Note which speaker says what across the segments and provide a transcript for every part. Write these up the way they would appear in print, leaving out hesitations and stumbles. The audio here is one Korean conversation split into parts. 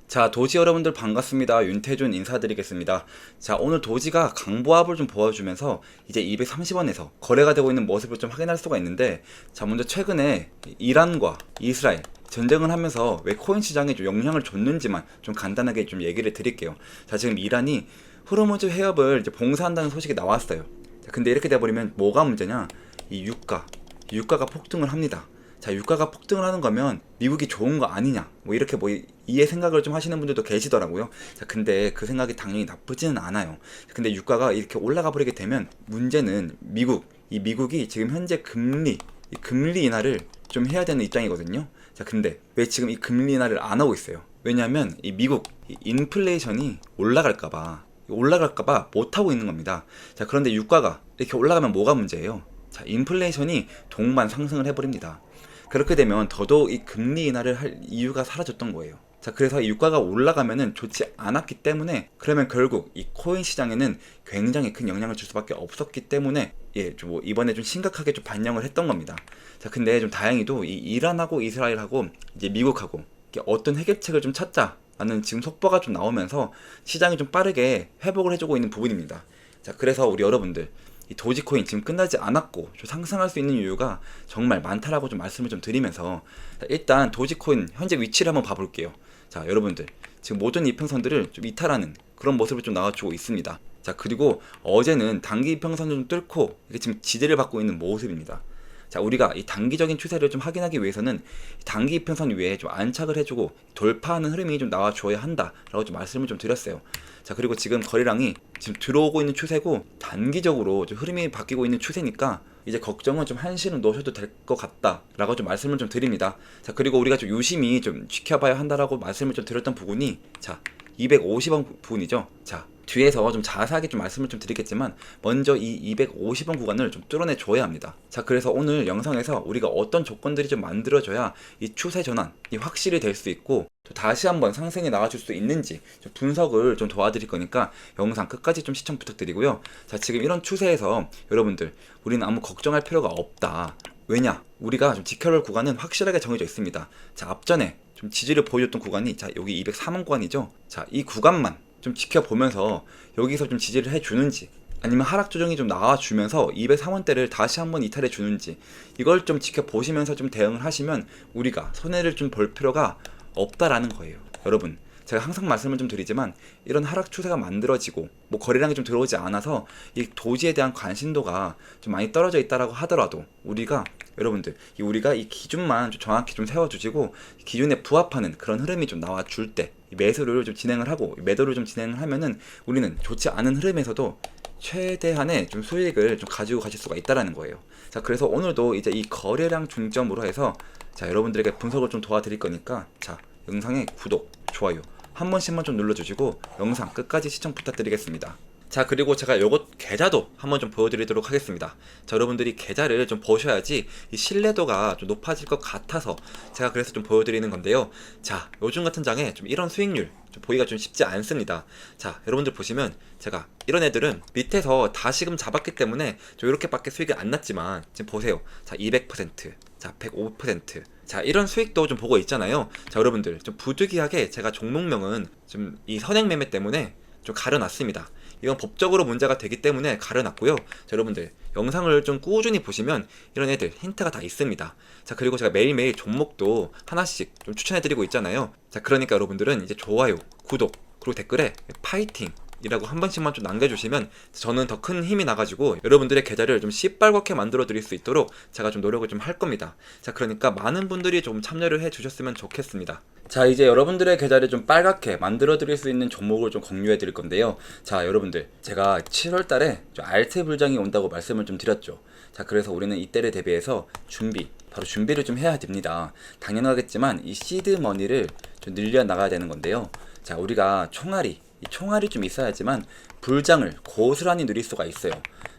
Speaker 1: 자, 도지 여러분들 반갑습니다. 윤태준 인사드리겠습니다. 자, 오늘 도지가 강보합을 좀 보여주면서 이제 230원에서 거래가 되고 있는 모습을 좀 확인할 수가 있는데, 자, 먼저 최근에 이란과 이스라엘 전쟁을 하면서 왜 코인 시장에 좀 영향을 줬는지만 좀 간단하게 좀 얘기를 드릴게요. 자, 지금 이란이 호르무즈 해협을 이제 봉쇄한다는 소식이 나왔어요. 자, 근데 이렇게 돼버리면 뭐가 문제냐? 이 유가가 폭등을 합니다. 자, 유가가 폭등을 하는 거면 미국이 좋은 거 아니냐, 뭐 이렇게 뭐 이해 생각을 좀 하시는 분들도 계시더라고요. 자, 근데 그 생각이 당연히 나쁘지는 않아요. 근데 유가가 이렇게 올라가 버리게 되면 문제는 미국이 지금 현재 이 금리 인하를 좀 해야 되는 입장이거든요. 자, 근데 왜 지금 이 금리 인하를 안 하고 있어요? 왜냐면 이 미국 이 인플레이션이 올라갈까봐 못하고 있는 겁니다. 자, 그런데 유가가 이렇게 올라가면 뭐가 문제예요? 자, 인플레이션이 동반 상승을 해버립니다. 그렇게 되면 더더욱 이 금리 인하를 할 이유가 사라졌던 거예요. 자, 그래서 이 유가가 올라가면은 좋지 않았기 때문에, 그러면 결국 이 코인 시장에는 굉장히 큰 영향을 줄 수밖에 없었기 때문에, 좀 이번에 좀 심각하게 좀 반영을 했던 겁니다. 자, 근데 좀 다행히도 이 이란하고 이스라엘하고 이제 미국하고 이렇게 어떤 해결책을 좀 찾자라는 지금 속보가 좀 나오면서 시장이 좀 빠르게 회복을 해주고 있는 부분입니다. 자, 그래서 우리 여러분들, 이 도지코인 지금 끝나지 않았고 좀 상승할 수 있는 이유가 정말 많다라고 좀 말씀을 좀 드리면서, 일단 도지코인 현재 위치를 한번 봐볼게요. 자, 여러분들 지금 모든 이평선들을 좀 이탈하는 그런 모습을 좀 나와주고 있습니다. 자, 그리고 어제는 단기 이평선을 좀 뚫고 이게 지금 지지를 받고 있는 모습입니다. 자, 우리가 이 단기적인 추세를 좀 확인하기 위해서는 단기 이평선 위에 좀 안착을 해주고 돌파하는 흐름이 좀 나와줘야 한다라고 좀 말씀을 좀 드렸어요. 자, 그리고 지금 거래량이 지금 들어오고 있는 추세고 단기적으로 좀 흐름이 바뀌고 있는 추세니까 이제 걱정은 좀 한시는 놓으셔도 될 것 같다라고 좀 말씀을 좀 드립니다. 자, 그리고 우리가 좀 유심히 좀 지켜봐야 한다라고 말씀을 좀 드렸던 부분이, 자, 250원 부분이죠. 자, 뒤에서 좀 자세하게 좀 말씀을 좀 드리겠지만 먼저 이 250원 구간을 좀 뚫어내 줘야 합니다. 자, 그래서 오늘 영상에서 우리가 어떤 조건들이 좀 만들어져야 이 추세 전환이 확실히 될 수 있고 또 다시 한번 상승이 나와줄 수 있는지 좀 분석을 좀 도와드릴 거니까 영상 끝까지 좀 시청 부탁드리고요. 자, 지금 이런 추세에서 여러분들 우리는 아무 걱정할 필요가 없다. 왜냐? 우리가 좀 지켜볼 구간은 확실하게 정해져 있습니다. 자, 앞전에 좀 지지를 보여줬던 구간이, 자, 여기 203원 구간이죠. 자, 이 구간만 좀 지켜보면서 여기서 좀 지지를 해주는지, 아니면 하락 조정이 좀 나와주면서 203원대를 다시 한번 이탈해 주는지, 이걸 좀 지켜보시면서 좀 대응을 하시면 우리가 손해를 좀 볼 필요가 없다라는 거예요. 여러분, 제가 항상 말씀을 좀 드리지만 이런 하락 추세가 만들어지고 뭐 거래량이 좀 들어오지 않아서 이 도지에 대한 관심도가 좀 많이 떨어져 있다라고 하더라도 우리가 이 기준만 좀 정확히 좀 세워주시고 기준에 부합하는 그런 흐름이 좀 나와줄 때 매수를 좀 진행을 하고 매도를 좀 진행을 하면은 우리는 좋지 않은 흐름에서도 최대한의 좀 수익을 좀 가지고 가실 수가 있다라는 거예요. 자, 그래서 오늘도 이제 이 거래량 중점으로 해서, 자, 여러분들에게 분석을 좀 도와드릴 거니까, 자, 영상에 구독, 좋아요 한 번씩만 좀 눌러주시고 영상 끝까지 시청 부탁드리겠습니다. 자, 그리고 제가 요것 계좌도 한번 좀 보여드리도록 하겠습니다. 자, 여러분들이 계좌를 좀 보셔야지 이 신뢰도가 좀 높아질 것 같아서 제가 그래서 좀 보여드리는 건데요. 자, 요즘 같은 장에 좀 이런 수익률 좀 보기가 좀 쉽지 않습니다. 자, 여러분들 보시면 제가 이런 애들은 밑에서 다시금 잡았기 때문에 좀 이렇게밖에 수익이 안 났지만 지금 보세요. 자, 200%, 자, 105%, 자, 이런 수익도 좀 보고 있잖아요. 자, 여러분들 좀 부득이하게 제가 종목명은 좀 이 선행 매매 때문에 좀 가려놨습니다. 이건 법적으로 문제가 되기 때문에 가려놨고요. 자, 여러분들 영상을 좀 꾸준히 보시면 이런 애들 힌트가 다 있습니다. 자, 그리고 제가 매일매일 종목도 하나씩 좀 추천해드리고 있잖아요. 자, 그러니까 여러분들은 이제 좋아요, 구독, 그리고 댓글에 파이팅 이라고 한 번씩만 좀 남겨주시면 저는 더 큰 힘이 나가지고 여러분들의 계좌를 좀 시뻘겋게 만들어 드릴 수 있도록 제가 좀 노력을 좀 할 겁니다. 자, 그러니까 많은 분들이 좀 참여를 해 주셨으면 좋겠습니다. 자, 이제 여러분들의 계좌를 좀 빨갛게 만들어 드릴 수 있는 종목을 좀 공유해 드릴 건데요. 자, 여러분들 제가 7월 달에 좀 알트 불장이 온다고 말씀을 좀 드렸죠. 자, 그래서 우리는 이때를 대비해서 바로 준비를 좀 해야 됩니다. 당연하겠지만 이 시드 머니를 좀 늘려 나가야 되는 건데요. 자, 우리가 이 총알이 좀 있어야지만 불장을 고스란히 누릴 수가 있어요.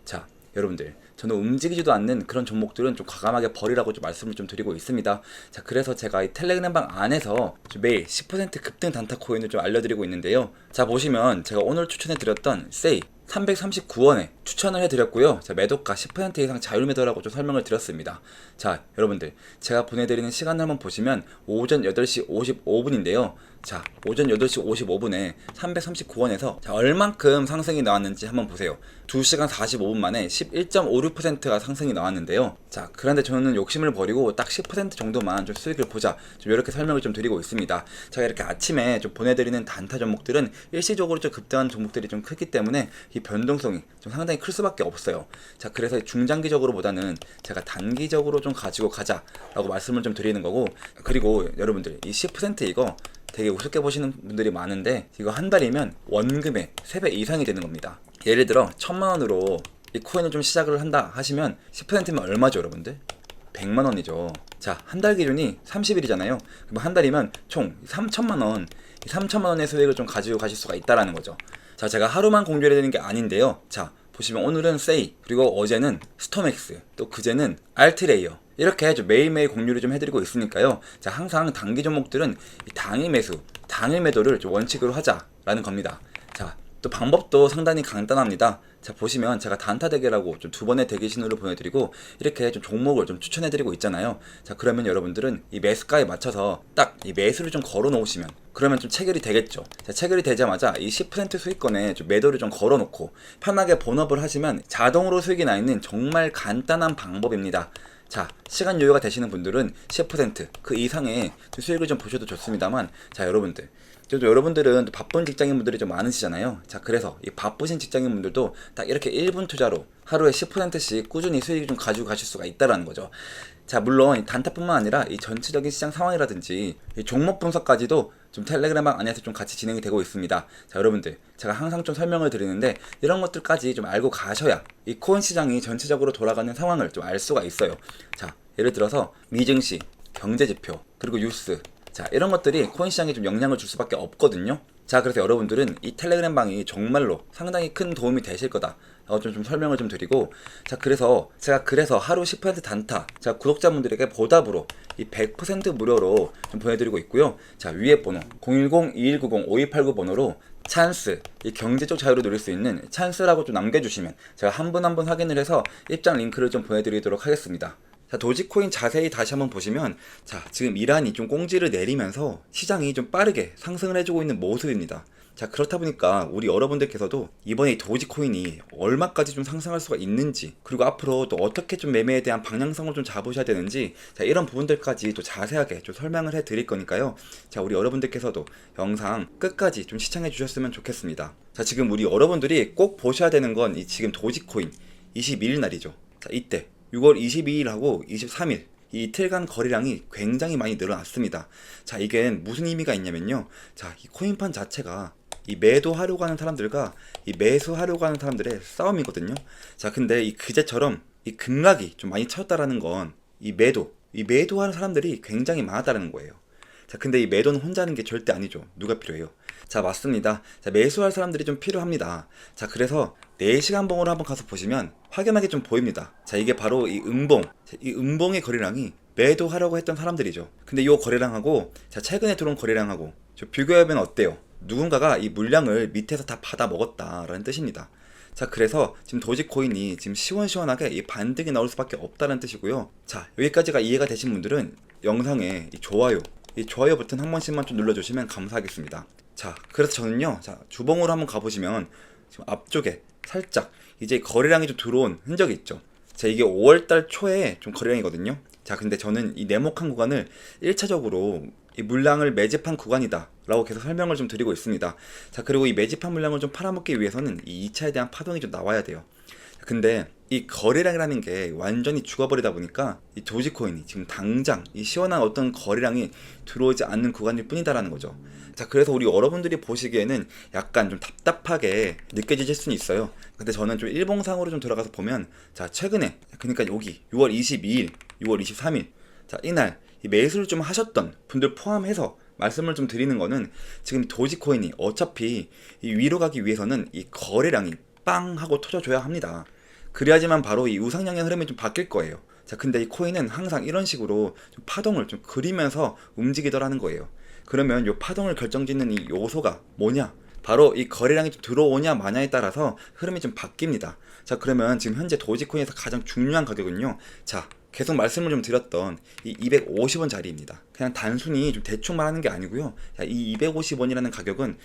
Speaker 1: 자, 여러분들 저는 움직이지도 않는 그런 종목들은 좀 과감하게 버리라고 좀 말씀을 좀 드리고 있습니다. 자, 그래서 제가 이 텔레그램방 안에서 좀 매일 10% 급등 단타 코인을 좀 알려드리고 있는데요. 자, 보시면 제가 오늘 추천해드렸던 세이 339원에 추천을 해드렸고요. 자, 매도가 10% 이상 자율매도라고 좀 설명을 드렸습니다. 자, 여러분들 제가 보내드리는 시간을 한번 보시면 오전 8시 55분인데요. 자, 오전 8시 55분에 339원에서 자, 얼만큼 상승이 나왔는지 한번 보세요. 2시간 45분 만에 11.56%가 상승이 나왔는데요. 자, 그런데 저는 욕심을 버리고 딱 10% 정도만 좀 수익을 보자. 좀 이렇게 설명을 좀 드리고 있습니다. 제가 이렇게 아침에 좀 보내드리는 단타 종목들은 일시적으로 좀 급등하는 종목들이 좀 크기 때문에 이 변동성이 좀 상당히 클 수밖에 없어요. 자, 그래서 중장기적으로 보다는 제가 단기적으로 좀 가지고 가자라고 말씀을 좀 드리는 거고, 그리고 여러분들 이 10% 이거 되게 우습게 보시는 분들이 많은데 이거 한 달이면 원금의 3배 이상이 되는 겁니다. 예를 들어 1000만원으로 이 코인을 좀 시작을 한다 하시면 10%면 얼마죠 여러분들? 100만원이죠. 자, 한 달 기준이 30일이잖아요. 그럼 한 달이면 총 3000만원, 3000만원의 수익을 좀 가지고 가실 수가 있다라는 거죠. 자, 제가 하루만 공유해 드리는 게 아닌데요. 자, 보시면 오늘은 세이, 그리고 어제는 스톰엑스, 또 그제는 알트레이어, 이렇게 좀 매일매일 공유를 좀 해드리고 있으니까요. 자, 항상 단기 종목들은 이 당일 매수, 당일 매도를 좀 원칙으로 하자라는 겁니다. 자, 또 방법도 상당히 간단합니다. 자, 보시면 제가 단타 대결하고 좀 2번의 대기 신호를 보내드리고 이렇게 좀 종목을 좀 추천해드리고 있잖아요. 자, 그러면 여러분들은 이 매수가에 맞춰서 딱 이 매수를 좀 걸어 놓으시면 그러면 좀 체결이 되겠죠. 자, 체결이 되자마자 이 10% 수익권에 좀 매도를 좀 걸어 놓고 편하게 본업을 하시면 자동으로 수익이 나 있는 정말 간단한 방법입니다. 자, 시간 여유가 되시는 분들은 10%그 이상의 수익을 좀 보셔도 좋습니다만, 자, 여러분들 또 여러분들은 또 바쁜 직장인분들이 좀 많으시잖아요. 자, 그래서 이 바쁘신 직장인분들도 딱 이렇게 1분 투자로 하루에 10%씩 꾸준히 수익을 좀 가지고 가실 수가 있다라는 거죠. 자, 물론 단타뿐만 아니라 이 전체적인 시장 상황이라든지 이 종목 분석까지도 좀 텔레그램방 안에서 좀 같이 진행이 되고 있습니다. 자, 여러분들 제가 항상 좀 설명을 드리는데 이런 것들까지 좀 알고 가셔야 이 코인 시장이 전체적으로 돌아가는 상황을 좀 알 수가 있어요. 자, 예를 들어서 미증시, 경제지표, 그리고 뉴스, 자, 이런 것들이 코인 시장에 좀 영향을 줄 수밖에 없거든요. 자, 그래서 여러분들은 이 텔레그램 방이 정말로 상당히 큰 도움이 되실 거다. 좀 설명을 좀 드리고, 자, 그래서 제가 하루 10% 단타, 자, 구독자분들에게 보답으로 이 100% 무료로 좀 보내드리고 있고요. 자, 위에 번호 010-2190-5289 번호로 찬스, 이 경제적 자유를 누릴 수 있는 찬스라고 좀 남겨주시면 제가 한 분 한 분 확인을 해서 입장 링크를 좀 보내드리도록 하겠습니다. 자, 도지코인 자세히 다시 한번 보시면, 자, 지금 이란이 좀 꽁지를 내리면서 시장이 좀 빠르게 상승을 해주고 있는 모습입니다. 자, 그렇다 보니까 우리 여러분들께서도 이번에 이 도지코인이 얼마까지 좀 상승할 수가 있는지, 그리고 앞으로 또 어떻게 좀 매매에 대한 방향성을 좀 잡으셔야 되는지, 자, 이런 부분들까지 또 자세하게 좀 설명을 해 드릴 거니까요. 자, 우리 여러분들께서도 영상 끝까지 좀 시청해 주셨으면 좋겠습니다. 자, 지금 우리 여러분들이 꼭 보셔야 되는 건 이 지금 도지코인 21일 날이죠. 자, 이때 6월 22일하고 23일 이 이틀간 거래량이 굉장히 많이 늘어났습니다. 자, 이게 무슨 의미가 있냐면요. 자, 이 코인판 자체가 이 매도하려고 하는 사람들과 이 매수하려고 하는 사람들의 싸움이거든요. 자, 근데 이 그제처럼 이 급락이 좀 많이 쳤다라는 건 이 매도하는 사람들이 굉장히 많았다는 거예요. 자, 근데 이 매도는 혼자 하는 게 절대 아니죠. 누가 필요해요? 자, 맞습니다. 자, 매수할 사람들이 좀 필요합니다. 자, 그래서 4시간 봉으로 한번 가서 보시면 확연하게 좀 보입니다. 자, 이게 바로 이 음봉의 거래량이 매도하려고 했던 사람들이죠. 근데 이 거래량하고 자, 최근에 들어온 거래량하고 비교해보면 어때요? 누군가가 이 물량을 밑에서 다 받아 먹었다라는 뜻입니다. 자, 그래서 지금 도지코인이 지금 시원시원하게 이 반등이 나올 수밖에 없다는 뜻이고요. 자, 여기까지가 이해가 되신 분들은 영상에 이 좋아요 버튼 한 번씩만 좀 눌러주시면 감사하겠습니다. 자, 그래서 저는요, 자, 주봉으로 한번 가보시면 지금 앞쪽에 살짝 이제 거래량이 좀 들어온 흔적이 있죠. 자, 이게 5월달 초에 좀 거래량이거든요. 자, 근데 저는 이 네모칸 구간을 1차적으로 이 물량을 매집한 구간이다 라고 계속 설명을 좀 드리고 있습니다. 자, 그리고 이 매집한 물량을 좀 팔아먹기 위해서는 이 2차에 대한 파동이 좀 나와야 돼요. 근데 이 거래량이라는 게 완전히 죽어버리다 보니까 이 도지코인이 지금 당장 이 시원한 어떤 거래량이 들어오지 않는 구간일 뿐이다라는 거죠. 자, 그래서 우리 여러분들이 보시기에는 약간 좀 답답하게 느껴지실 수는 있어요. 근데 저는 좀 일봉상으로 좀 들어가서 보면, 자, 최근에 그러니까 여기 6월 22일, 6월 23일, 자, 이날 이 매수를 좀 하셨던 분들 포함해서 말씀을 좀 드리는 거는 지금 도지코인이 어차피 이 위로 가기 위해서는 이 거래량이 빵 하고 터져줘야 합니다. 그래야지만 바로 이 우상향의 흐름이 좀 바뀔 거예요. 자, 근데 이 코인은 항상 이런 식으로 좀 파동을 좀 그리면서 움직이더라는 거예요. 그러면 이 파동을 결정짓는 이 요소가 뭐냐? 바로 이 거래량이 좀 들어오냐 마냐에 따라서 흐름이 좀 바뀝니다. 자, 그러면 지금 현재 도지코인에서 가장 중요한 가격은요. 자, 계속 말씀을 좀 드렸던 이 250원 자리입니다. 그냥 단순히 좀 대충 말하는 게 아니고요. 자, 이 250원이라는 가격은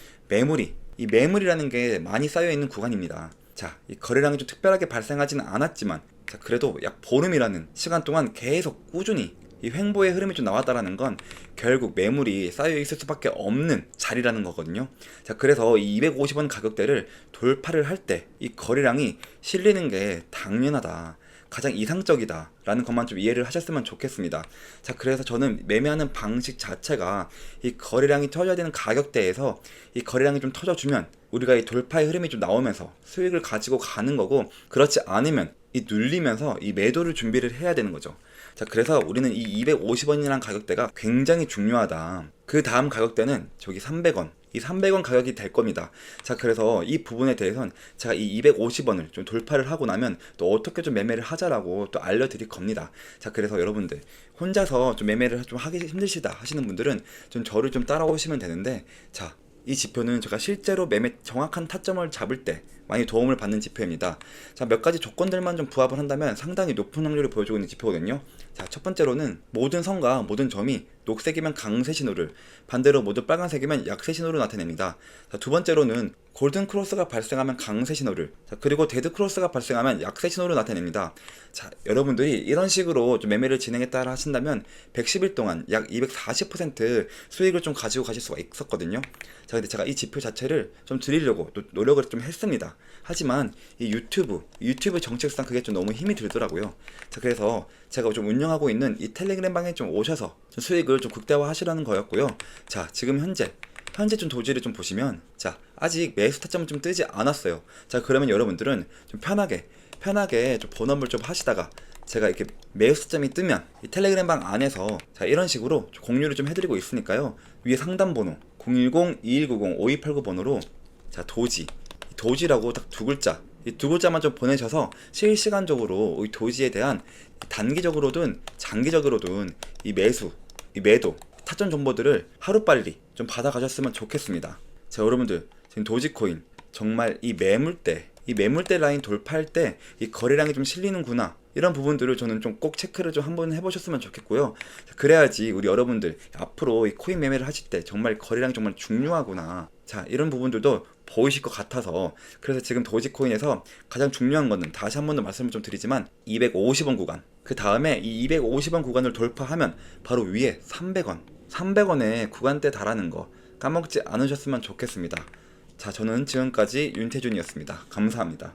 Speaker 1: 이 매물이라는 게 많이 쌓여 있는 구간입니다. 자, 이 거래량이 좀 특별하게 발생하지는 않았지만, 자, 그래도 약 보름이라는 시간 동안 계속 꾸준히 이 횡보의 흐름이 좀 나왔다라는 건 결국 매물이 쌓여 있을 수밖에 없는 자리라는 거거든요. 자, 그래서 이 250원 가격대를 돌파를 할 때 이 거래량이 실리는 게 당연하다, 가장 이상적이다 라는 것만 좀 이해를 하셨으면 좋겠습니다. 자, 그래서 저는 매매하는 방식 자체가 이 거래량이 터져야 되는 가격대에서 이 거래량이 좀 터져주면 우리가 이 돌파의 흐름이 좀 나오면서 수익을 가지고 가는 거고, 그렇지 않으면 이 눌리면서 이 매도를 준비를 해야 되는 거죠. 자, 그래서 우리는 이 250원이라는 가격대가 굉장히 중요하다. 그 다음 가격대는 저기 300원, 이 300원 가격이 될 겁니다. 자, 그래서 이 부분에 대해서는 제가 이 250원을 좀 돌파를 하고 나면 또 어떻게 좀 매매를 하자라고 또 알려드릴 겁니다. 자, 그래서 여러분들 혼자서 좀 매매를 좀 하기 힘드시다 하시는 분들은 좀 저를 좀 따라오시면 되는데, 자, 이 지표는 제가 실제로 매매 정확한 타점을 잡을 때 많이 도움을 받는 지표입니다. 자, 몇 가지 조건들만 좀 부합을 한다면 상당히 높은 확률을 보여주고 있는 지표거든요. 자, 첫 번째로는 모든 선과 모든 점이 녹색이면 강세 신호를, 반대로 모두 빨간색이면 약세 신호를 나타냅니다. 자, 두 번째로는 골든 크로스가 발생하면 강세 신호를, 자, 그리고 데드 크로스가 발생하면 약세 신호를 나타냅니다. 자, 여러분들이 이런 식으로 좀 매매를 진행했다 하신다면 110일 동안 약 240% 수익을 좀 가지고 가실 수가 있었거든요. 자, 근데 제가 이 지표 자체를 좀 드리려고 또 노력을 좀 했습니다. 하지만 이 유튜브 정책상 그게 좀 너무 힘이 들더라고요. 자, 그래서 제가 좀 운영하고 있는 이 텔레그램 방에 좀 오셔서 좀 수익을 좀 극대화 하시라는 거였고요. 자, 지금 현재 좀 도지를 좀 보시면, 자, 아직 매수 타점은 좀 뜨지 않았어요. 자, 그러면 여러분들은 좀 편하게 좀 본업을 좀 하시다가 제가 이렇게 매수 타점이 뜨면 이 텔레그램 방 안에서 자, 이런 식으로 좀 공유를 좀 해드리고 있으니까요. 위에 상담 번호 010-2190-5289 번호로 자, 도지라고 딱 두 글자, 이 두 글자만 좀 보내셔서 실시간적으로 이 도지에 대한 단기적으로든 장기적으로든 이 매도 타점 정보들을 하루빨리 좀 받아가셨으면 좋겠습니다. 자, 여러분들 지금 도지코인 정말 이 매물대 라인 돌파할 때 이 거래량이 좀 실리는구나, 이런 부분들을 저는 좀 꼭 체크를 좀 한번 해보셨으면 좋겠고요. 그래야지 우리 여러분들 앞으로 이 코인 매매를 하실 때 정말 거래량이 정말 중요하구나, 자, 이런 부분들도 보이실 것 같아서, 그래서 지금 도지코인에서 가장 중요한 거는 다시 한 번 더 말씀을 좀 드리지만 250원 구간, 그 다음에 이 250원 구간을 돌파하면 바로 위에 300원의 구간대 달하는 거 까먹지 않으셨으면 좋겠습니다. 자, 저는 지금까지 윤태준이었습니다. 감사합니다.